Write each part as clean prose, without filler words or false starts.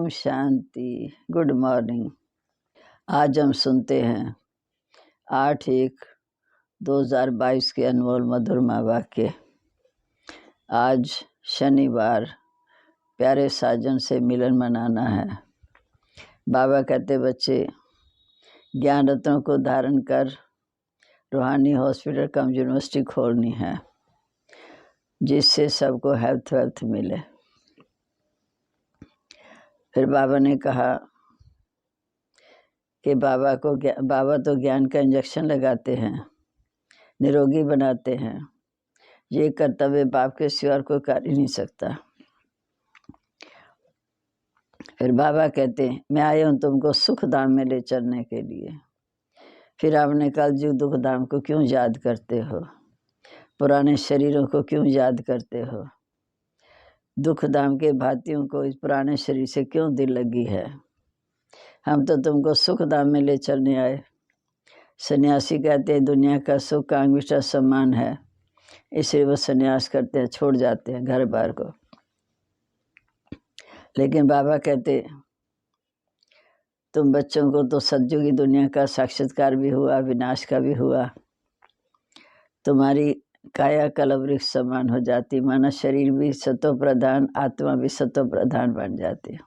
Om Shanti. Good morning. आज हम सुनते हैं 8/1/2022 के अनमोल मधुरमा वाक्य। आज शनिवार प्यारे साजन से मिलन मनाना है। बाबा कहते बच्चे ज्ञान रत्नों को धारण कर रूहानी हॉस्पिटल कम यूनिवर्सिटी खोलनी है, जिससे सबको हेल्थ मिले। फिर बाबा ने कहा कि बाबा तो ज्ञान का इंजेक्शन लगाते हैं, निरोगी बनाते हैं। ये कर्तव्य बाप के सिवा कोई कर ही नहीं सकता। फिर बाबा कहते हैं मैं आया हूँ तुमको सुख धाम में ले चलने के लिए। फिर आपने कलयुग दुख धाम को क्यों याद करते हो? पुराने शरीरों को क्यों याद करते हो? दुख धाम के भातियों को इस पुराने शरीर से क्यों दिल लगी है? हम तो तुमको सुख धाम में ले चलने आए। सन्यासी कहते हैं दुनिया का सुख का अंगूठा सम्मान है, इसलिए वो सन्यास करते हैं, छोड़ जाते हैं घर बार को। लेकिन बाबा कहते तुम बच्चों को तो सज्जों की दुनिया का साक्षात्कार भी हुआ, विनाश का भी हुआ। तुम्हारी काया कलवृक्ष समान हो जाती, माना शरीर भी सतो प्रधान, आत्मा भी सतो प्रधान बन जाती।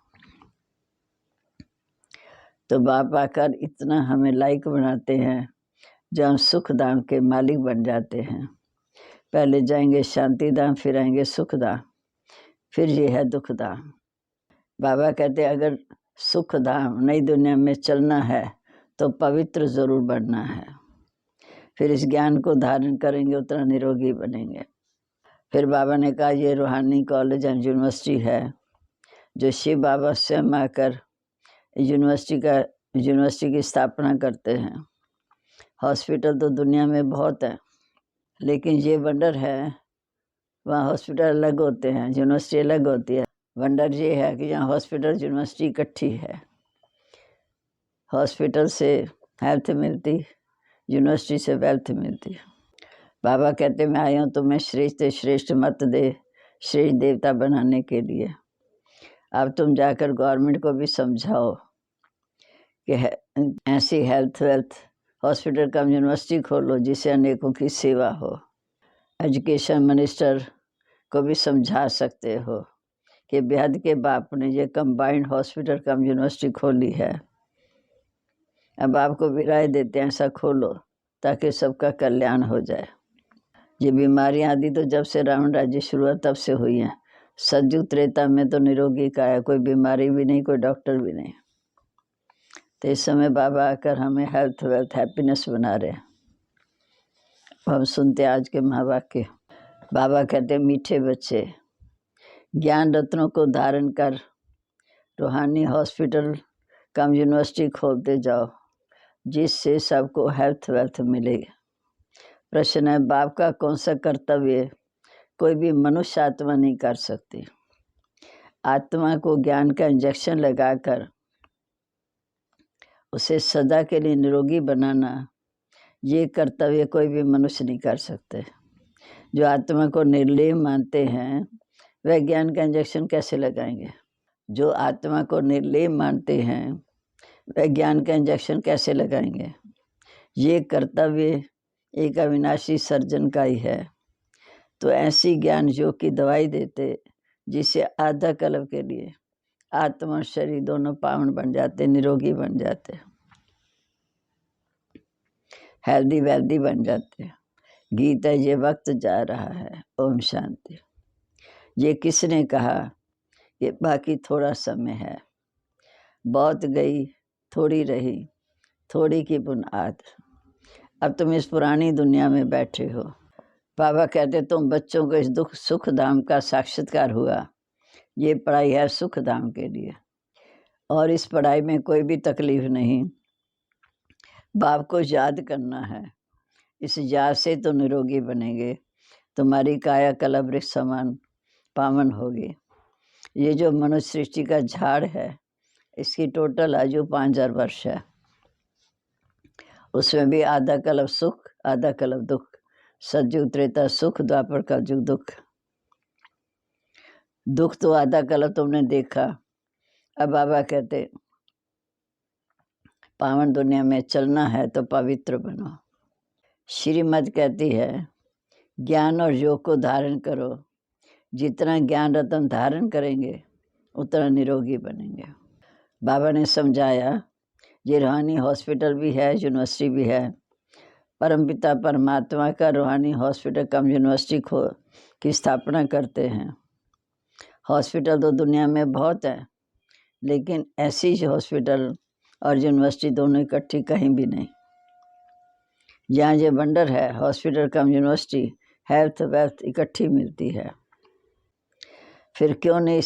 तो बाप आकर इतना हमें लायक बनाते हैं जो हम सुख धाम के मालिक बन जाते हैं। पहले जाएंगे शांति धाम, फिर आएंगे सुख धाम, फिर ये है दुख धाम। बाबा कहते अगर सुख धाम नई दुनिया में चलना है तो पवित्र जरूर बनना है। फिर इस ज्ञान को धारण करेंगे उतना निरोगी बनेंगे। फिर बाबा ने कहा ये रूहानी कॉलेज एंड यूनिवर्सिटी है जो शिव बाबा स्वयं आकर यूनिवर्सिटी की स्थापना करते हैं। हॉस्पिटल तो दुनिया में बहुत है, लेकिन ये वंडर है वहाँ हॉस्पिटल अलग होते हैं, यूनिवर्सिटी अलग होती है। वंडर ये है कि यहाँ हॉस्पिटल यूनिवर्सिटी इकट्ठी है। हॉस्पिटल से हेल्थ मिलती, यूनिवर्सिटी से वेल्थ मिलती। बाबा कहते मैं आया हूँ तुम्हें श्रेष्ठ मत दे, श्रेष्ठ देवता बनाने के लिए। अब तुम जाकर गवर्नमेंट को भी समझाओ कि ऐसी हेल्थ हॉस्पिटल कम यूनिवर्सिटी खोलो जिससे अनेकों की सेवा हो। एजुकेशन मिनिस्टर को भी समझा सकते हो कि बेहद के बाप ने ये कंबाइंड हॉस्पिटल कम यूनिवर्सिटी खोली है। अब आपको भी राय देते हैं ऐसा खोलो ताकि सबका कल्याण हो जाए। ये बीमारियां आदि तो जब से रावण राज्य शुरू हुआ तब से हुई हैं। सतयुग त्रेता में तो निरोगी का है, कोई बीमारी भी नहीं, कोई डॉक्टर भी नहीं। तो इस समय बाबा आकर हमें हेल्थ हैप्पीनेस बना रहे हैं। हम सुनते आज के महावाक्य। बाबा कहते मीठे बच्चे ज्ञान रत्नों को धारण कर रूहानी हॉस्पिटल कम यूनिवर्सिटी खोलते जाओ, जिससे सबको हेल्थ मिले। प्रश्न है बाप का कौन सा कर्तव्य कोई भी मनुष्य आत्मा नहीं कर सकती। आत्मा को ज्ञान का इंजेक्शन लगाकर उसे सदा के लिए निरोगी बनाना, ये कर्तव्य कोई भी मनुष्य नहीं कर सकते। जो आत्मा को निर्लेप मानते हैं वह ज्ञान का इंजेक्शन कैसे लगाएंगे? जो आत्मा को निर्लेप मानते हैं वह ज्ञान का इंजेक्शन कैसे लगाएंगे? ये कर्तव्य एक अविनाशी सर्जन का ही है। तो ऐसी ज्ञान योग की दवाई देते जिससे आधा कल्प के लिए आत्मा और शरीर दोनों पावन बन जाते, निरोगी बन जाते, हेल्दी बन जाते। गीत है ये वक्त जा रहा है। ओम शांति। ये किसने कहा कि बाकी थोड़ा समय है? बहुत गई थोड़ी रही, थोड़ी की बुनियाद। अब तुम इस पुरानी दुनिया में बैठे हो। बाबा कहते तुम बच्चों को इस सुख धाम का साक्षात्कार हुआ। ये पढ़ाई है सुख धाम के लिए, और इस पढ़ाई में कोई भी तकलीफ नहीं। बाप को याद करना है, इस याद से तो निरोगी बनेंगे, तुम्हारी काया कलवृक्ष समान पावन होगी। ये जो मनुष्य सृष्टि का झाड़ है इसकी टोटल आयु 5000 वर्ष है। उसमें भी आधा कल्प सुख, आधा कल्प दुख। सतयुग त्रेता सुख, द्वापर कलयुग दुख। दुख तो आधा कल्प तुमने देखा, अब बाबा कहते पावन दुनिया में चलना है तो पवित्र बनो। श्रीमद् कहती है ज्ञान और योग को धारण करो। जितना ज्ञान रत्न धारण करेंगे उतना निरोगी बनेंगे। बाबा ने समझाया ये रूहानी हॉस्पिटल भी है, यूनिवर्सिटी भी है। परमपिता परमात्मा का रूहानी हॉस्पिटल कम यूनिवर्सिटी की स्थापना करते हैं। हॉस्पिटल तो दुनिया में बहुत है, लेकिन ऐसी हॉस्पिटल और यूनिवर्सिटी दोनों इकट्ठी कहीं भी नहीं। जहाँ ये वंडर है, हॉस्पिटल कम यूनिवर्सिटी, हेल्थ वेल्थ इकट्ठी मिलती है। फिर क्यों नहीं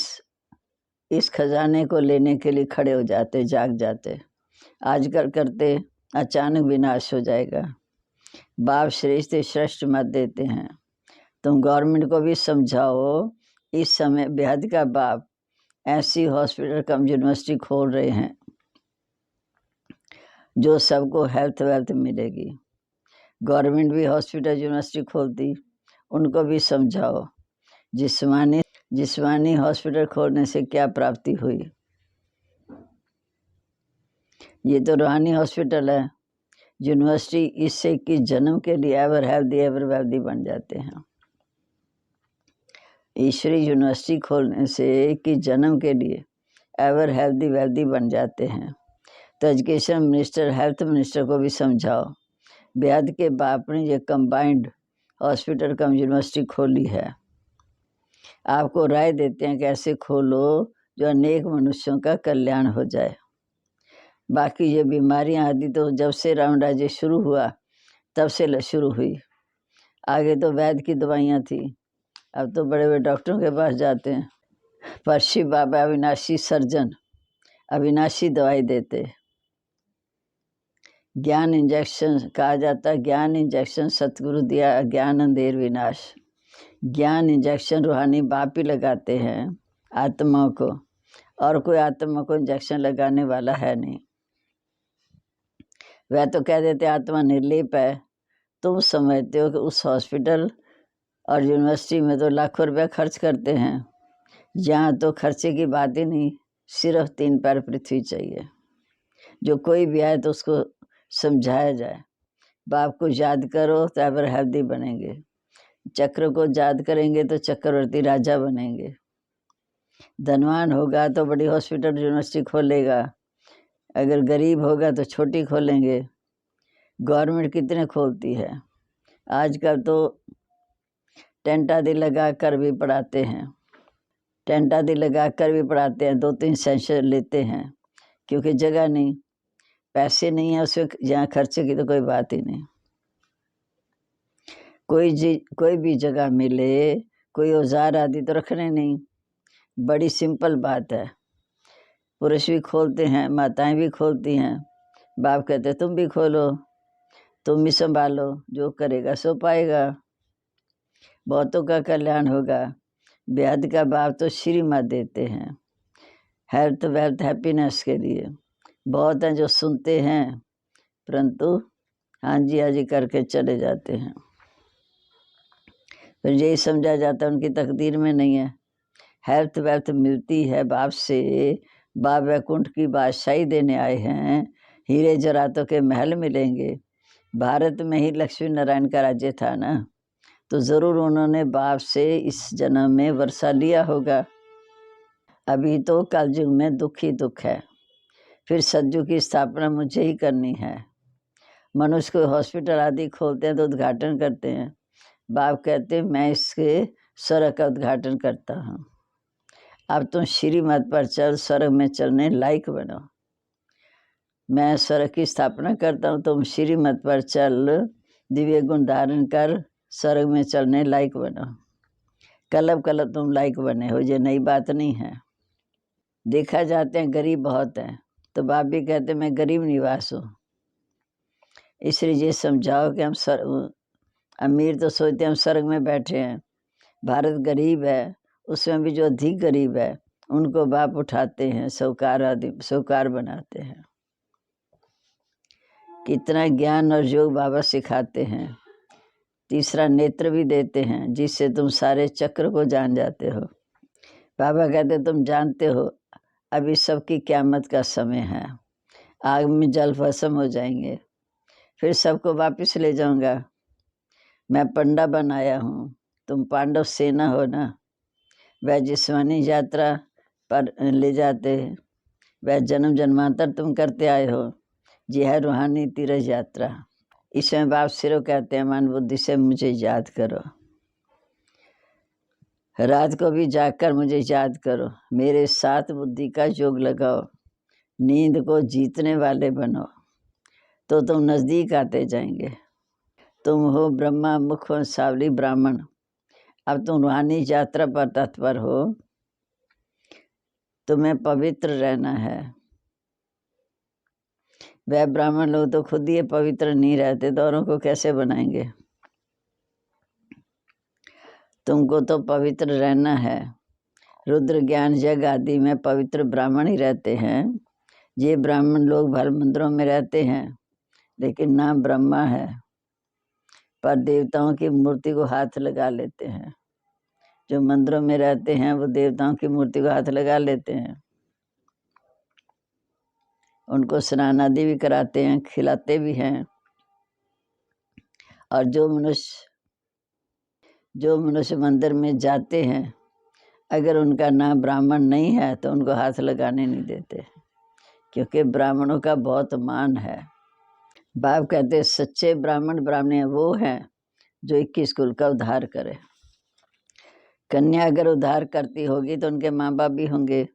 इस खजाने को लेने के लिए खड़े हो जाते, जाग जाते। आजकल करते अचानक विनाश हो जाएगा। बाप श्रेष्ठ मत देते हैं। तुम गवर्नमेंट को भी समझाओ, इस समय बेहद का बाप ऐसी हॉस्पिटल कम यूनिवर्सिटी खोल रहे हैं जो सबको हेल्थ वेल्थ मिलेगी। गवर्नमेंट भी हॉस्पिटल यूनिवर्सिटी खोलती, उनको भी समझाओ जिस्मानी हॉस्पिटल खोलने से क्या प्राप्ति हुई। ये तो रूहानी हॉस्पिटल है। यूनिवर्सिटी इससे कि जन्म के लिए एवर हेल्दी एवर वेल्दी बन जाते हैं। ईश्वरी यूनिवर्सिटी खोलने से कि जन्म के लिए एवर हेल्दी वेल्दी बन जाते हैं। तो एजुकेशन मिनिस्टर, हेल्थ मिनिस्टर को भी समझाओ। बेहद के बाप ने ये कंबाइंड हॉस्पिटल कम यूनिवर्सिटी खोली है। आपको राय देते हैं कि ऐसे खोलो जो अनेक मनुष्यों का कल्याण हो जाए। बाकी ये बीमारियां आदि तो जब से राम राज्य शुरू हुआ तब से शुरू हुई। आगे तो वैद्य की दवाइयाँ थी, अब तो बड़े बड़े डॉक्टरों के पास जाते हैं। पर शिव बाबा अविनाशी सर्जन, अविनाशी दवाई देते। ज्ञान इंजेक्शन कहा जाता, ज्ञान इंजेक्शन सतगुरु दिया, अज्ञान अंधेर विनाश। ज्ञान इंजेक्शन रूहानी बाप ही लगाते हैं आत्मा को, और कोई आत्मा को इंजेक्शन लगाने वाला है नहीं। वह तो कह देते आत्मा निर्लेप है। तुम समझते हो कि उस हॉस्पिटल और यूनिवर्सिटी में तो लाखों रुपया खर्च करते हैं। यहाँ तो खर्चे की बात ही नहीं, सिर्फ 3 पैर पृथ्वी चाहिए। जो कोई भी आए तो उसको समझाया जाए। बाप को याद करो तो एवर हेल्दी बनेंगे। चक्र को याद करेंगे तो चक्रवर्ती राजा बनेंगे। धनवान होगा तो बड़ी हॉस्पिटल यूनिवर्सिटी खोलेगा, अगर गरीब होगा तो छोटी खोलेंगे। गवर्नमेंट कितने खोलती है। आजकल तो टेंट आदि लगा कर भी पढ़ाते हैं। 2-3 सेशन लेते हैं, क्योंकि जगह नहीं, पैसे नहीं है उसमें, यहाँ खर्चे की तो कोई बात ही नहीं। कोई भी जगह मिले, कोई औजार आदि तो रखने नहीं। बड़ी सिंपल बात है। पुरुष भी खोलते हैं, माताएं भी खोलती हैं। बाप कहते तुम भी खोलो, तुम भी संभालो, जो करेगा सो पाएगा, बहुतों का कल्याण होगा। बेहद का बाप तो श्रीमत देते हैं हेल्थ वेल्थ हैप्पीनेस के लिए। बहुत हैं जो सुनते हैं परंतु हाँ जी करके चले जाते हैं। फिर यही समझा जाता है उनकी तकदीर में नहीं है। हेल्थ वेल्थ मिलती है बाप से। बाप वैकुंठ की बादशाही देने आए हैं। हीरे जरातों के महल मिलेंगे। भारत में ही लक्ष्मी नारायण का राज्य था ना, तो ज़रूर उन्होंने बाप से इस जन्म में वर्षा लिया होगा। अभी तो कलयुग में दुख ही दुख है। फिर सतयुग की स्थापना मुझे ही करनी है। मनुष्य को हॉस्पिटल आदि खोलते हैं तो उद्घाटन करते हैं। बाप कहते हैं मैं इसके स्वर्ग का उद्घाटन करता हूँ। अब तुम श्रीमत पर चल, स्वर्ग में चलने लायक बनो। मैं स्वर्ग की स्थापना करता हूँ, तुम श्रीमत पर चल, दिव्य गुण धारण कर, स्वर्ग में चलने लायक बनो। कलब तुम लायक बने हो, ये नई बात नहीं है। देखा जाते हैं गरीब बहुत हैं, तो बाप भी कहते मैं गरीब निवास हूँ। इसलिए ये समझाओ कि हम अमीर तो सोचते हैं हम स्वर्ग में बैठे हैं। भारत गरीब है, उसमें भी जो अधिक गरीब है उनको बाप उठाते हैं, साहूकार बनाते हैं। कितना ज्ञान और योग बाबा सिखाते हैं। तीसरा नेत्र भी देते हैं, जिससे तुम सारे चक्र को जान जाते हो। बाबा कहते तुम जानते हो अभी सबकी क़यामत का समय है, आग में जल भस्म हो जाएंगे, फिर सबको वापस ले जाऊंगा। मैं पंडा बनाया हूँ, तुम पांडव सेना हो ना। वह जिस्मानी यात्रा पर ले जाते हैं, वह जन्म जन्मांतर तुम करते आए हो। ये है रूहानी तीर्थ यात्रा। इसमें बाप सिरों कहते हैं, मन बुद्धि से मुझे याद करो, रात को भी जागकर मुझे याद करो, मेरे साथ बुद्धि का योग लगाओ, नींद को जीतने वाले बनो, तो तुम नज़दीक आते जाएंगे। तुम हो ब्रह्मा मुख सावली ब्राह्मण, अब तुम रूहानी यात्रा पर तत्पर हो, तुम्हें पवित्र रहना है। वह ब्राह्मण लोग तो खुद ही पवित्र नहीं रहते, तो औरों को कैसे बनाएंगे। तुमको तो पवित्र रहना है। रुद्र ज्ञान जग आदि में पवित्र ब्राह्मण ही रहते हैं। ये ब्राह्मण लोग भर मंदिरों में रहते हैं, लेकिन नाम ब्रह्मा है, पर देवताओं की मूर्ति को हाथ लगा लेते हैं। जो मंदिरों में रहते हैं वो देवताओं की मूर्ति को हाथ लगा लेते हैं, उनको स्नान आदि भी कराते हैं, खिलाते भी हैं। और जो मनुष्य मंदिर में जाते हैं, अगर उनका नाम ब्राह्मण नहीं है तो उनको हाथ लगाने नहीं देते, क्योंकि ब्राह्मणों का बहुत मान है। बाप कहते हैं सच्चे ब्राह्मण ब्राह्मणी वो हैं जो 21 कुल का उद्धार करे। कन्या अगर उद्धार करती होगी तो उनके माँ बाप भी होंगे,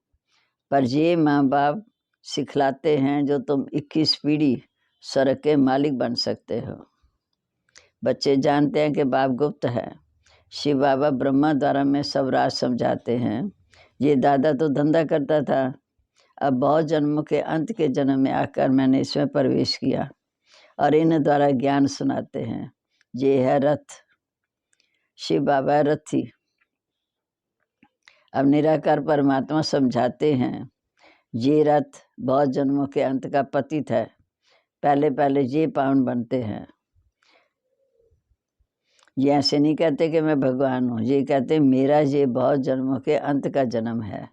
पर ये माँ बाप सिखलाते हैं जो तुम 21 पीढ़ी स्वर्ग के मालिक बन सकते हो। बच्चे जानते हैं कि बाप गुप्त है। शिव बाबा ब्रह्मा द्वारा में सब राज समझाते हैं। ये दादा तो धंधा करता था, अब बहुत जन्मों के अंत के जन्म में आकर मैंने इसमें प्रवेश किया और इन द्वारा ज्ञान सुनाते हैं। ये है रथ, शिव बाबा रथी। अब निराकार परमात्मा समझाते हैं, ये रथ बहुत जन्मों के अंत का पतित है, पहले पहले ये पावन बनते हैं। ये ऐसे नहीं कहते कि मैं भगवान हूँ, ये कहते मेरा ये बहुत जन्मों के अंत का जन्म है।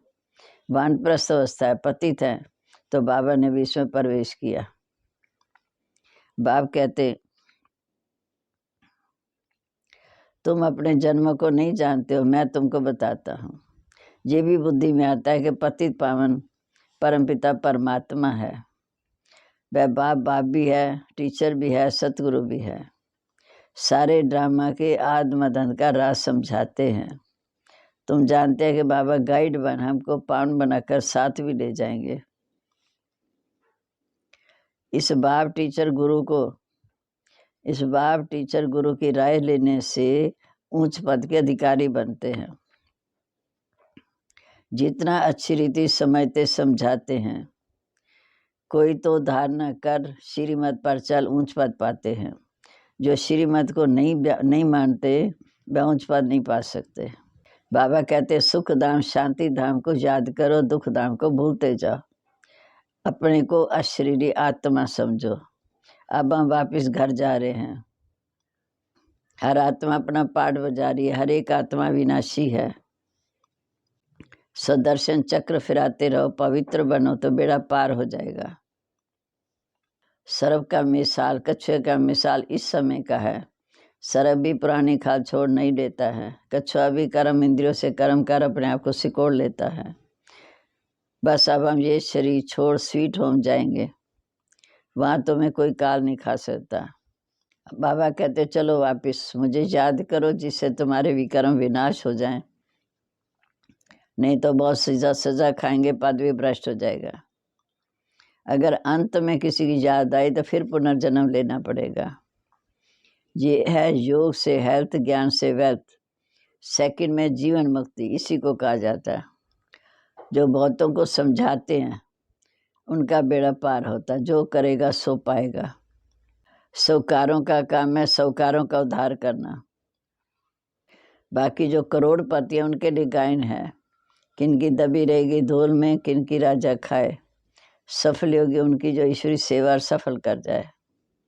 वानप्रस्थ अवस्था है, पतित है, तो बाबा ने भी इसमें प्रवेश किया। बाप कहते तुम अपने जन्म को नहीं जानते हो, मैं तुमको बताता हूँ। ये भी बुद्धि में आता है कि पतित पावन परमपिता परमात्मा है। वह बाप भी है, टीचर भी है, सतगुरु भी है। सारे ड्रामा के आद मदन का राज समझाते हैं। तुम जानते हैं कि बाबा गाइड बन हमको पावन बनाकर साथ भी ले जाएंगे। इस बाप टीचर गुरु की राय लेने से उच्च पद के अधिकारी बनते हैं। जितना अच्छी रीति समझते समझाते हैं, कोई तो धारणा कर श्रीमत पर चल ऊंच पद पाते हैं। जो श्रीमत को नहीं मानते वह ऊंच पद नहीं पा सकते। बाबा कहते सुख धाम शांति धाम को याद करो, दुख धाम को भूलते जाओ। अपने को अशरीरी आत्मा समझो। अब हम वापस घर जा रहे हैं। हर आत्मा अपना पाठ बजा रही है, हर एक आत्मा विनाशी है। सदर्शन चक्र फिराते रहो, पवित्र बनो तो बेड़ा पार हो जाएगा। सर्प का मिसाल, कछुए का मिसाल इस समय का है। सर्प भी पुरानी खाल छोड़ नहीं देता है, कछुआ भी कर्म इंद्रियों से कर्म कर अपने आप को सिकोड़ लेता है। बस अब हम ये शरीर छोड़ स्वीट होम जाएंगे, वहाँ तुम्हें कोई काल नहीं खा सकता। बाबा कहते चलो वापस मुझे याद करो, जिससे तुम्हारे विकर्म विनाश हो जाएं, नहीं तो बहुत सजा खाएंगे, पद भी भ्रष्ट हो जाएगा। अगर अंत में किसी की याद आई तो फिर पुनर्जन्म लेना पड़ेगा। ये है योग से हेल्थ, ज्ञान से वेल्थ, सेकंड में जीवन मुक्ति, इसी को कहा जाता है। जो बहुतों को समझाते हैं उनका बेड़ा पार होता, जो करेगा सो पाएगा। साहूकारों का काम है साहूकारों का उद्धार करना। बाकी जो करोड़पति है उनके लिए गायन है, किनकी दबी रहेगी धूल में, किनकी राजा खाए। सफल होगी उनकी जो ईश्वरी सेवा और सफल कर जाए।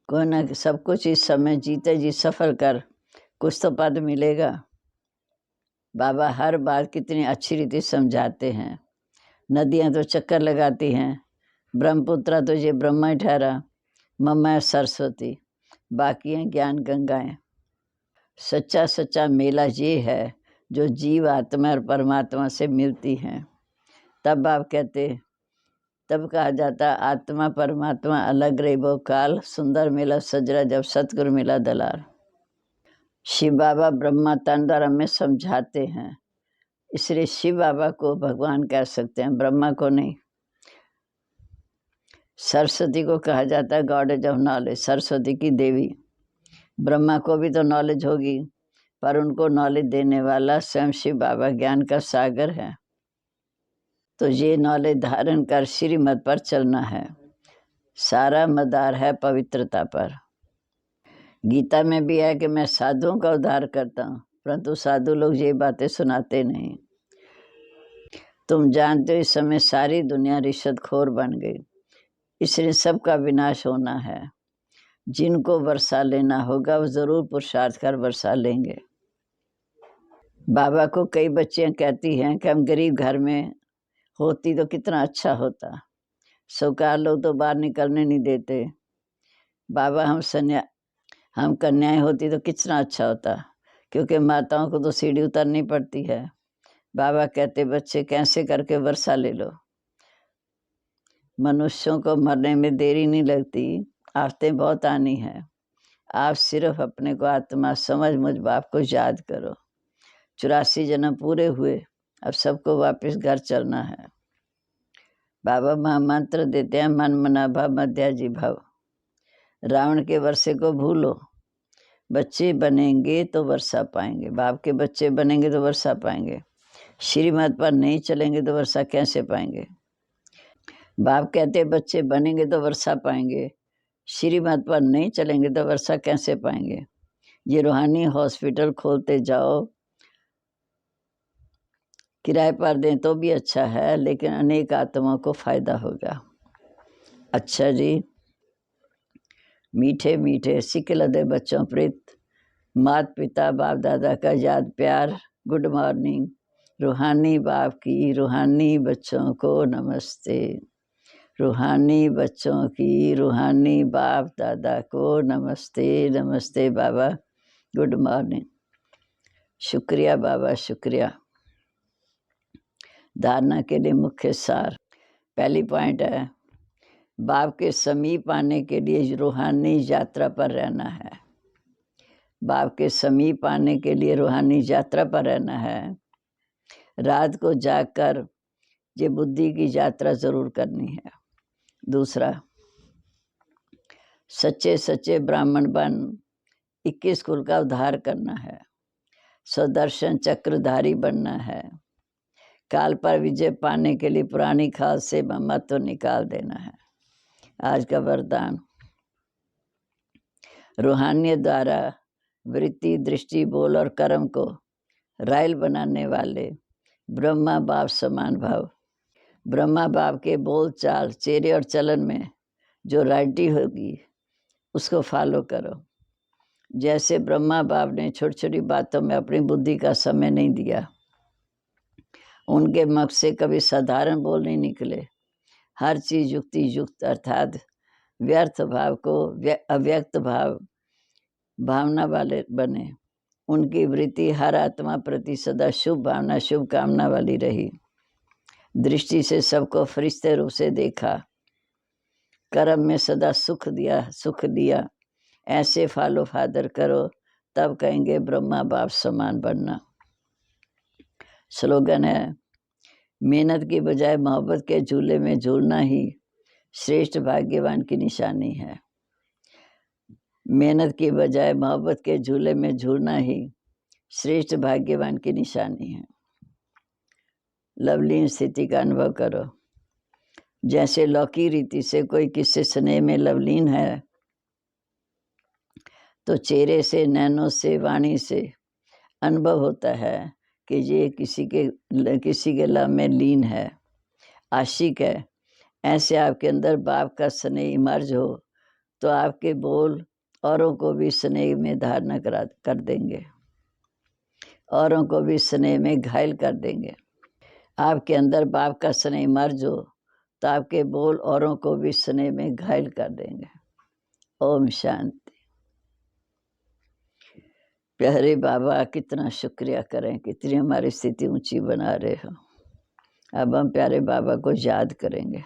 कोई ना सब कुछ इस समय जीते जी सफल कर, कुछ तो पद मिलेगा। बाबा हर बात कितनी अच्छी रीति समझाते हैं। नदियाँ तो चक्कर लगाती हैं, ब्रह्मपुत्रा तो ये ब्रह्मा ही ठहरा, मम्मा है सरस्वती, बाकी हैं ज्ञान गंगाएं। सच्चा सच्चा मेला ये है जो जीव आत्मा और परमात्मा से मिलती हैं। तब आप कहते, तब कहा जाता आत्मा परमात्मा अलग रही वो काल, सुंदर मेला सजरा जब सतगुरु मिला दलाल। शिव बाबा ब्रह्मा तंत्र हमें समझाते हैं, इसलिए शिव बाबा को भगवान कह सकते हैं, ब्रह्मा को नहीं। सरस्वती को कहा जाता है गॉडेज ऑफ नॉलेज, सरस्वती की देवी। ब्रह्मा को भी तो नॉलेज होगी, पर उनको नॉलेज देने वाला स्वयं शिव बाबा ज्ञान का सागर है। तो ये नॉलेज धारण कर श्रीमत पर चलना है, सारा मदार है पवित्रता पर। गीता में भी है कि मैं साधुओं का उद्धार करता हूँ, परंतु साधु लोग ये बातें सुनाते नहीं। तुम जानते हो इस समय सारी दुनिया रिश्वतखोर बन गई, इसलिए सबका विनाश होना है। जिनको वर्षा लेना होगा वो जरूर पुरुषार्थ कर वर्षा लेंगे। बाबा को कई बच्चियां कहती हैं कि हम गरीब घर में होती तो कितना अच्छा होता, सरकार लोग तो बाहर निकलने नहीं देते। बाबा हम कन्याएं होती तो कितना अच्छा होता, क्योंकि माताओं को तो सीढ़ी उतरनी पड़ती है। बाबा कहते बच्चे कैसे करके वर्षा ले लो, मनुष्यों को मरने में देरी नहीं लगती, आफतें बहुत आनी है। आप सिर्फ अपने को आत्मा समझ मुझ बाप को याद करो। 84 जन्म पूरे हुए, अब सबको वापस घर चलना है। बाबा महामंत्र देते हैं, मन मना भव मध्याजी भव। रावण के वर्षे को भूलो, बच्चे बनेंगे तो वर्षा पाएंगे, बाप के बच्चे बनेंगे तो वर्षा पाएंगे। श्रीमत पर नहीं चलेंगे तो वर्षा कैसे पाएंगे। बाप कहते बच्चे बनेंगे तो वर्षा पाएंगे, श्रीमत पर नहीं चलेंगे तो वर्षा कैसे पाएंगे। ये रूहानी हॉस्पिटल खोलते जाओ, किराए पर दें तो भी अच्छा है, लेकिन अनेक आत्माओं को फायदा होगा। अच्छा जी, मीठे मीठे सिक्के लदे बच्चों प्रीत, माता पिता बाप दादा का याद प्यार, गुड मॉर्निंग। रूहानी बाप की रूहानी बच्चों को नमस्ते, रूहानी बच्चों की रूहानी बाप दादा को नमस्ते। नमस्ते बाबा, गुड मॉर्निंग। शुक्रिया बाबा, शुक्रिया। धारणा के लिए मुख्य सार, पहली पॉइंट है, बाप के समीप आने के लिए रूहानी यात्रा पर रहना है। बाप के समीप आने के लिए रूहानी यात्रा पर रहना है। रात को जागकर ये बुद्धि की यात्रा जरूर करनी है। दूसरा, सच्चे सच्चे ब्राह्मण बन 21 कुल का उद्धार करना है। स्वदर्शन चक्रधारी बनना है। काल पर विजय पाने के लिए पुरानी खाल से महत्व निकाल देना है। आज का वरदान, रूहानियत द्वारा वृत्ति दृष्टि बोल और कर्म को रायल बनाने वाले ब्रह्मा बाप समान भाव। ब्रह्मा बाप के बोल चाल चेहरे और चलन में जो राइटी होगी उसको फॉलो करो। जैसे ब्रह्मा बाप ने छोटी छोटी बातों में अपनी बुद्धि का समय नहीं दिया, उनके मुख से कभी साधारण बोल नहीं निकले। हर चीज युक्ति युक्त, अर्थात व्यर्थ भाव को अव्यक्त भावना वाले बने। उनकी वृत्ति हर आत्मा प्रति सदा शुभ भावना शुभ कामना वाली रही। दृष्टि से सबको फरिश्ते रूप से देखा। कर्म में सदा सुख दिया। ऐसे फॉलो फादर करो, तब कहेंगे ब्रह्मा बाप समान बनना। स्लोगन है, मेहनत की बजाय मोहब्बत के झूले में झूलना ही श्रेष्ठ भाग्यवान की निशानी है। मेहनत की बजाय मोहब्बत के झूले में झूलना ही श्रेष्ठ भाग्यवान की निशानी है। लवलीन स्थिति का अनुभव करो। जैसे लौकिक रीति से कोई किससे स्नेह में लवलीन है, तो चेहरे से, नैनों से, वाणी से अनुभव होता है कि ये किसी के लव में लीन है, आशिक है। ऐसे आपके अंदर बाप का स्नेह इमर्ज हो तो आपके बोल औरों को भी स्नेह में धारणा कर देंगे, औरों को भी स्नेह में घायल कर देंगे। आपके अंदर बाप का स्नेह मर जो तो आपके बोल औरों को भी स्नेह में घायल कर देंगे। ओम शांति। प्यारे बाबा, कितना शुक्रिया करें, कितनी हमारी स्थिति ऊंची बना रहे हो। अब हम प्यारे बाबा को याद करेंगे।